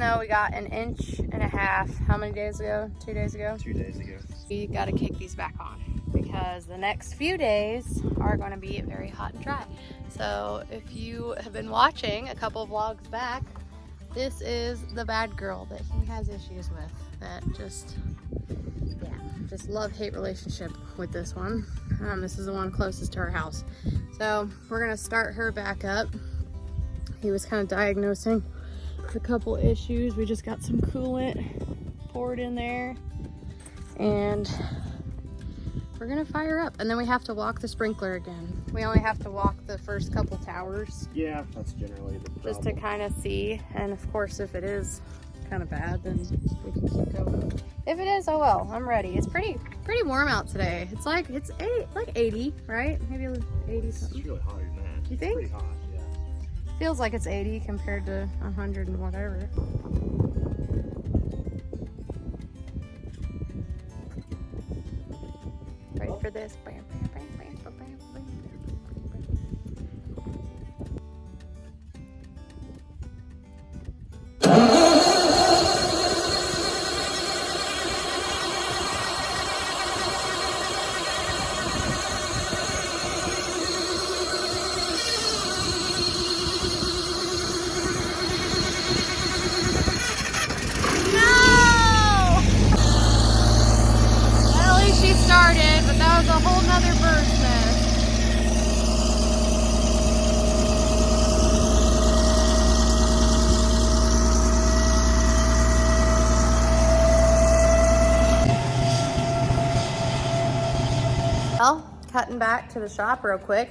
though we got an inch and a half, how many days ago? 2 days ago? 2 days ago. We got to kick these back on because the next few days are going to be very hot and dry. So if you have been watching a couple vlogs back, this is the bad girl that he has issues with. That just love-hate relationship with this one. This is the one closest to our house. So we're gonna start her back up. He was kind of diagnosing a couple issues. We just got some coolant poured in there and we're gonna fire up. And then we have to walk the sprinkler again. We only have to walk the first couple towers. Yeah, that's generally the problem. Just to kind of see. And of course, if it is kind of bad, then we can keep going. If it is, oh well, I'm ready. It's pretty warm out today. It's like 80, right? Maybe 80 something. It's really hotter than that. You think? It's pretty hot, yeah. Feels like it's 80 compared to 100 and whatever. Ready for this? Bam, bam, bam, bam, bam, bam, bam. Started, but that was a whole nother bird's nest. Well, cutting back to the shop real quick.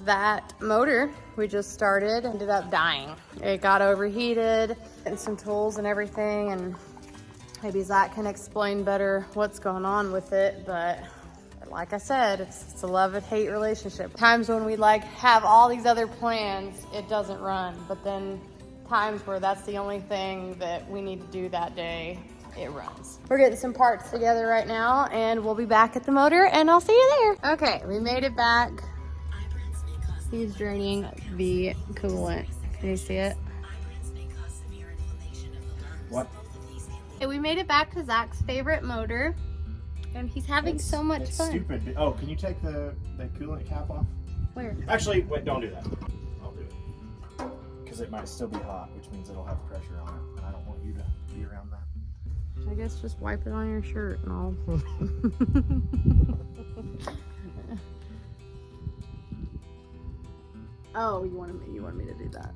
That motor we just started ended up dying. It got overheated and some tools and everything, and maybe Zach can explain better what's going on with it, but like I said, it's a love and hate relationship. Times when we have all these other plans, it doesn't run, but then times where that's the only thing that we need to do that day, it runs. We're getting some parts together right now and we'll be back at the motor and I'll see you there. Okay, we made it back. He's draining the coolant. Can you see it? What? We made it back to Zach's favorite motor, and he's having so much fun. Stupid. Oh, can you take the coolant cap off? Where? Actually, wait, don't do that. I'll do it. Because it might still be hot, which means it'll have pressure on it, and I don't want you to be around that. I guess just wipe it on your shirt and all. Oh, you wanted me to do that.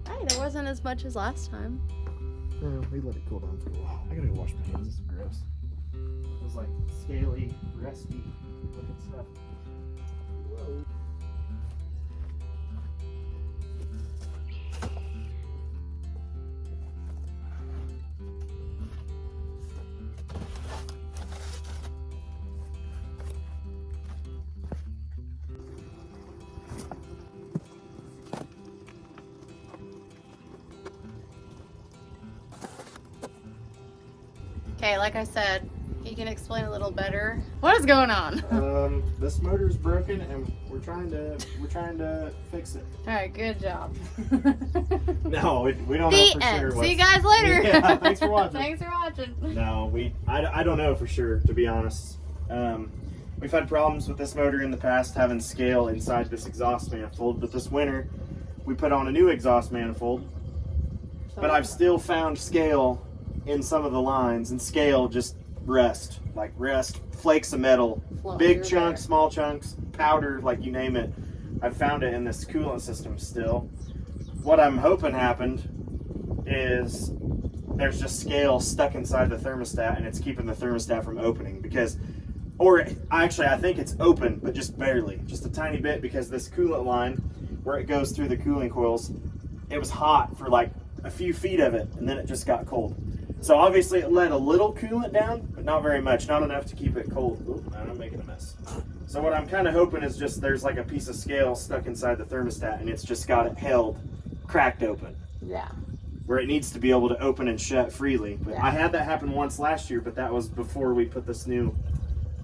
Hey, there wasn't as much as last time. No, we let it cool down for a while. I gotta go wash my hands. This is gross. It was like scaly, rusty looking stuff. Whoa. Okay, like I said, he can explain a little better. What is going on? This motor's broken and we're trying to fix it. All right, good job. No, we don't know The for end. sure. See you guys later. Yeah, thanks for watching. Thanks for watching. No, I don't know for sure, to be honest. We've had problems with this motor in the past having scale inside this exhaust manifold, but this winter we put on a new exhaust manifold. But I've still found scale in some of the lines, and scale just rust, flakes of metal, big chunks, small chunks, powder, like you name it. I've found it in this coolant system still. What I'm hoping happened is there's just scale stuck inside the thermostat and it's keeping the thermostat from opening I think it's open, but just barely, just a tiny bit, because this coolant line where it goes through the cooling coils, it was hot for like a few feet of it and then it just got cold. So obviously it let a little coolant down, but not very much, not enough to keep it cold. Oop, I'm making a mess. So what I'm kind of hoping is just there's like a piece of scale stuck inside the thermostat and it's just got it held, cracked open. Yeah. Where it needs to be able to open and shut freely. But Yeah. I had that happen once last year, but that was before we put this new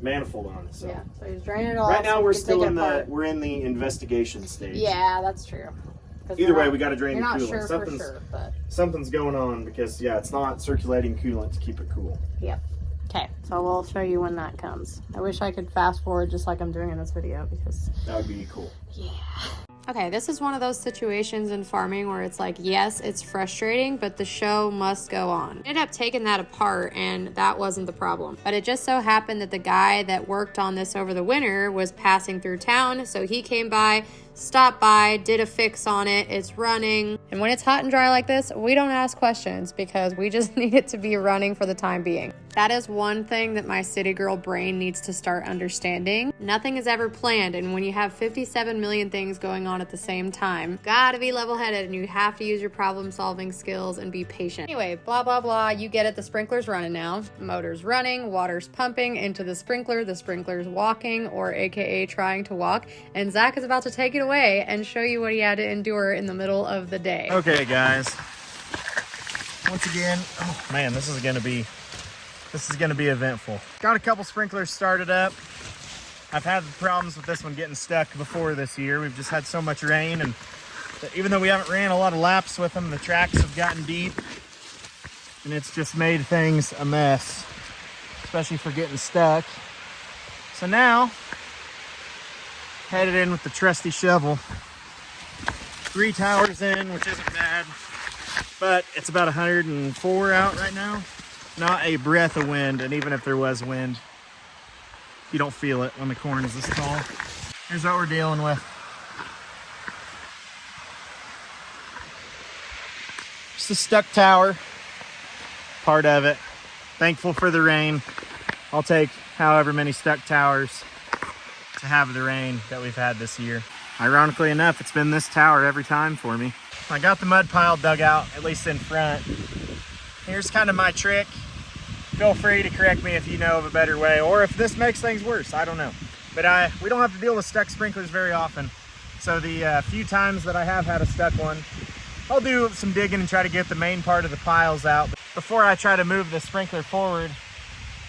manifold on. So yeah, so he's draining it all. right now so we're can still take it in apart. we're in the investigation stage. Yeah, that's true. Either way, we got to drain You're the not coolant. sure for sure, but Something's going on because, yeah, it's not circulating coolant to keep it cool. yep. Okay, so we'll show you when that comes. I wish I could fast forward just like I'm doing in this video because That would be cool. yeah. Okay, this is one of those situations in farming where it's like, yes, it's frustrating, but the show must go on. I ended up taking that apart and that wasn't the problem. But it just so happened that the guy that worked on this over the winter was passing through town, so he came by, stopped by, did a fix on it, it's running. And when it's hot and dry like this, we don't ask questions because we just need it to be running for the time being. That is one thing that my city girl brain needs to start understanding. Nothing is ever planned, and when you have 57 million things going on at the same time, gotta be level-headed and you have to use your problem-solving skills and be patient. Anyway, blah, blah, blah, you get it, the sprinkler's running now. Motor's running, water's pumping into the sprinkler's walking, or AKA trying to walk, and Zach is about to take it away and show you what he had to endure in the middle of the day. Okay, guys. Once again, oh man, this is gonna be eventful. Got a couple sprinklers started up. I've had problems with this one getting stuck before this year. We've just had so much rain, and even though we haven't ran a lot of laps with them, the tracks have gotten deep, and it's just made things a mess, especially for getting stuck. So now, headed in with the trusty shovel. 3 towers in, which isn't bad, but it's about 104 out right now. Not a breath of wind, and even if there was wind, you don't feel it when the corn is this tall. Here's what we're dealing with. Just a stuck tower, part of it. Thankful for the rain. I'll take however many stuck towers to have the rain that we've had this year. Ironically enough, it's been this tower every time for me. I got the mud pile dug out, at least in front. Here's kind of my trick. Feel free to correct me if you know of a better way, or if this makes things worse, I don't know. But we don't have to deal with stuck sprinklers very often. So the few times that I have had a stuck one, I'll do some digging and try to get the main part of the piles out. But before I try to move the sprinkler forward,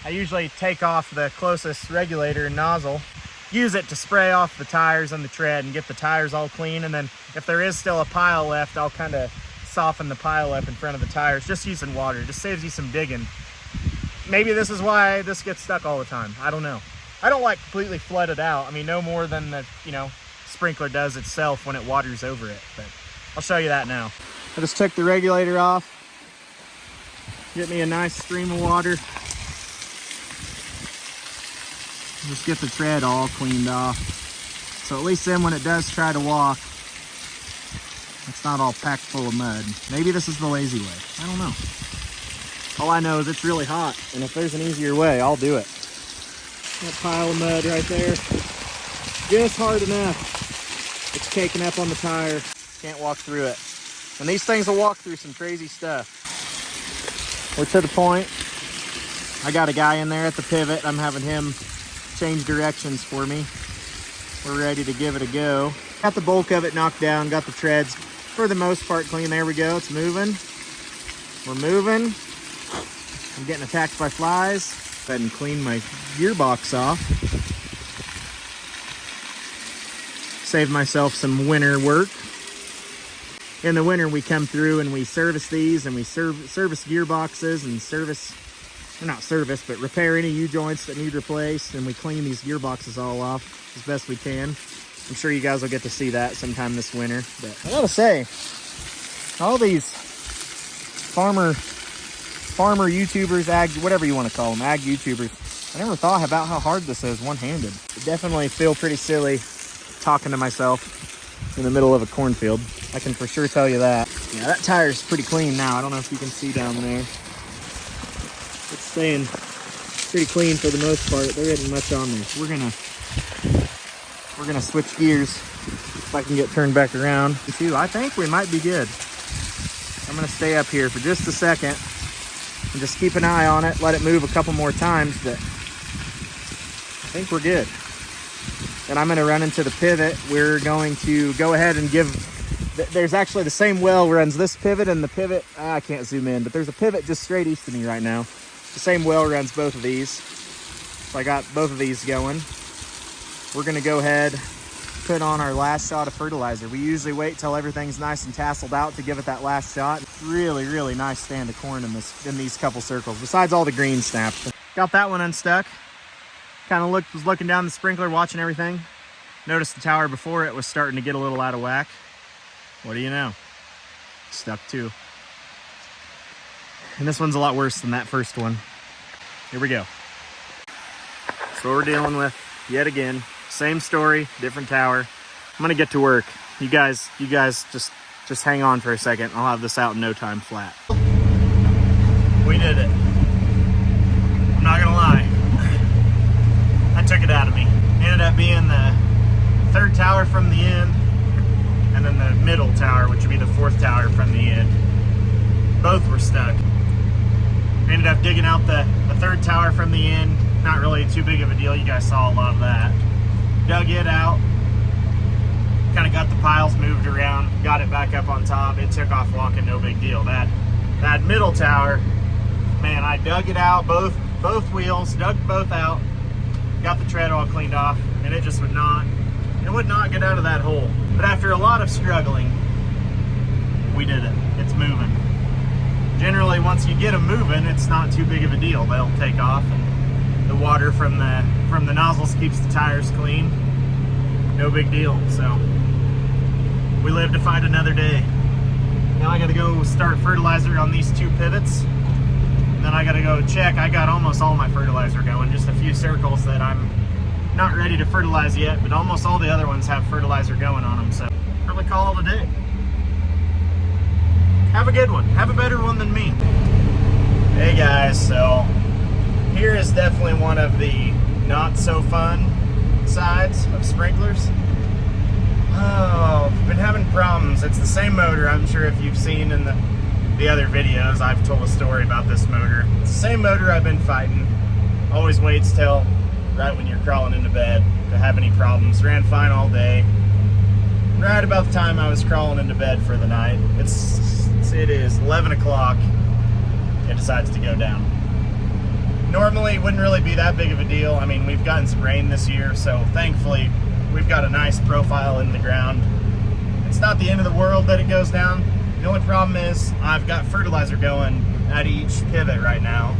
I usually take off the closest regulator and nozzle, use it to spray off the tires and the tread and get the tires all clean. And then if there is still a pile left, I'll kind of soften the pile up in front of the tires, just using water. Just saves you some digging. Maybe this is why this gets stuck all the time. I don't know. I don't like completely flood it out. I mean, no more than the, sprinkler does itself when it waters over it. But I'll show you that now. I just took the regulator off. Get me a nice stream of water. Just get the tread all cleaned off. So at least then when it does try to walk, it's not all packed full of mud. Maybe this is the lazy way. I don't know. All I know is it's really hot, and if there's an easier way, I'll do it. That pile of mud right there, just hard enough. It's caking up on the tire. Can't walk through it. And these things will walk through some crazy stuff. We're to the point. I got a guy in there at the pivot. I'm having him change directions for me. We're ready to give it a go. Got the bulk of it knocked down, got the treads for the most part clean. There we go, it's moving. We're moving. I'm getting attacked by flies. Go ahead and clean my gearbox off. Save myself some winter work. In the winter we come through and we service these, and we service gearboxes and repair any U-joints that need replaced, and we clean these gearboxes all off as best we can. I'm sure you guys will get to see that sometime this winter. But I gotta say, all these farmer YouTubers, ag, whatever you want to call them, ag YouTubers, I never thought about how hard this is one-handed. I definitely feel pretty silly talking to myself in the middle of a cornfield. I can for sure tell you that. Yeah, that tire's pretty clean now. I don't know if you can see down there. It's staying pretty clean for the most part. There isn't much on there. So we're gonna switch gears if I can get turned back around. Too, I think we might be good. I'm gonna stay up here for just a second and just keep an eye on it, let it move a couple more times, but I think we're good. And I'm gonna run into the pivot. We're going to go ahead and there's actually the same well runs this pivot and the pivot, I can't zoom in, but there's a pivot just straight east of me right now. The same well runs both of these. So I got both of these going. We're gonna go ahead put on our last shot of fertilizer. We usually wait till everything's nice and tasseled out to give it that last shot. Really, really nice stand of corn in these couple circles, besides all the green snaps. Got that one unstuck. Kind of was looking down the sprinkler, watching everything. Noticed the tower before it was starting to get a little out of whack. What do you know? Stuck too. And this one's a lot worse than that first one. Here we go. So what we're dealing with yet again. Same story, different tower. I'm gonna get to work. You guys just hang on for a second. I'll have this out in no time flat. We did it. I'm not gonna lie. I took it out of me. Ended up being the third tower from the end, and then the middle tower, which would be the fourth tower from the end. Both were stuck. Ended up digging out the third tower from the end. Not really too big of a deal. You guys saw a lot of that. Dug it out. Kind of got the piles moved around. Got it back up on top. It took off walking, no big deal. That middle tower, man, I dug it out, both wheels, dug both out. Got the tread all cleaned off, and it just would not get out of that hole. But after a lot of struggling, we did it. It's moving. Generally, once you get them moving, it's not too big of a deal. They'll take off, and the water from the nozzles keeps the tires clean. No big deal. So we live to fight another day. Now I got to go start fertilizer on these two pivots. And then I got to go check. I got almost all my fertilizer going. Just a few circles that I'm not ready to fertilize yet, but almost all the other ones have fertilizer going on them. So probably call it a day. Have a good one. Have a better one than me. Hey guys, so here is definitely one of the not so fun sides of sprinklers. Oh, been having problems. It's the same motor. I'm sure if you've seen in the other videos, I've told a story about this motor. It's the same motor I've been fighting. Always waits till right when you're crawling into bed to have any problems. Ran fine all day. Right about the time I was crawling into bed for the night, it is 11 o'clock. It decides to go down. Normally, it wouldn't really be that big of a deal. I mean, we've gotten some rain this year, so thankfully, we've got a nice profile in the ground. It's not the end of the world that it goes down. The only problem is I've got fertilizer going at each pivot right now.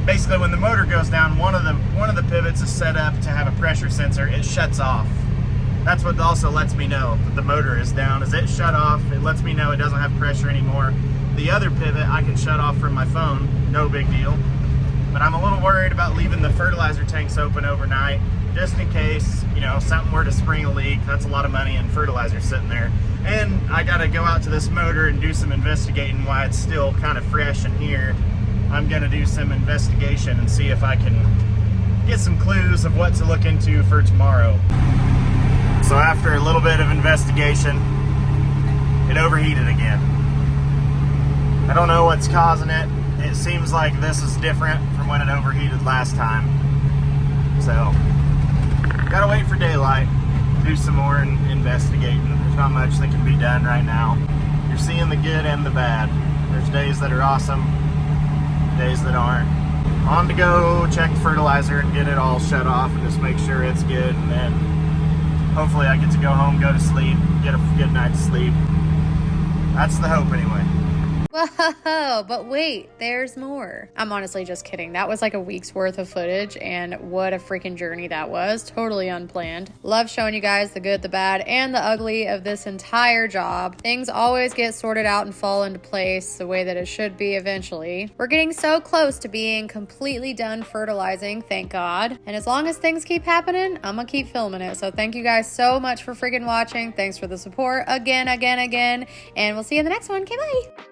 Basically, when the motor goes down, one of the pivots is set up to have a pressure sensor. It shuts off. That's what also lets me know that the motor is down. Is it shut off? It lets me know it doesn't have pressure anymore. The other pivot I can shut off from my phone. No big deal. But I'm a little worried about leaving the fertilizer tanks open overnight, just in case, you know, something were to spring a leak. That's a lot of money in fertilizer sitting there. And I gotta go out to this motor and do some investigating why it's still kind of fresh in here. I'm gonna do some investigation and see if I can get some clues of what to look into for tomorrow. So after a little bit of investigation, it overheated again. I don't know what's causing it. It seems like this is different from when it overheated last time. So, gotta wait for daylight, do some more investigating. There's not much that can be done right now. You're seeing the good and the bad. There's days that are awesome, days that aren't. On to go check the fertilizer and get it all shut off and just make sure it's good, and then hopefully I get to go home, go to sleep, get a good night's sleep. That's the hope anyway. Whoa, but wait, there's more. I'm honestly just kidding. That was like a week's worth of footage, and what a freaking journey that was. Totally unplanned. Love showing you guys the good, the bad, and the ugly of this entire job. Things always get sorted out and fall into place the way that it should be eventually. We're getting so close to being completely done fertilizing, thank God. And as long as things keep happening, I'm gonna keep filming it. So thank you guys so much for freaking watching. Thanks for the support again, and we'll see you in the next one. Okay, bye.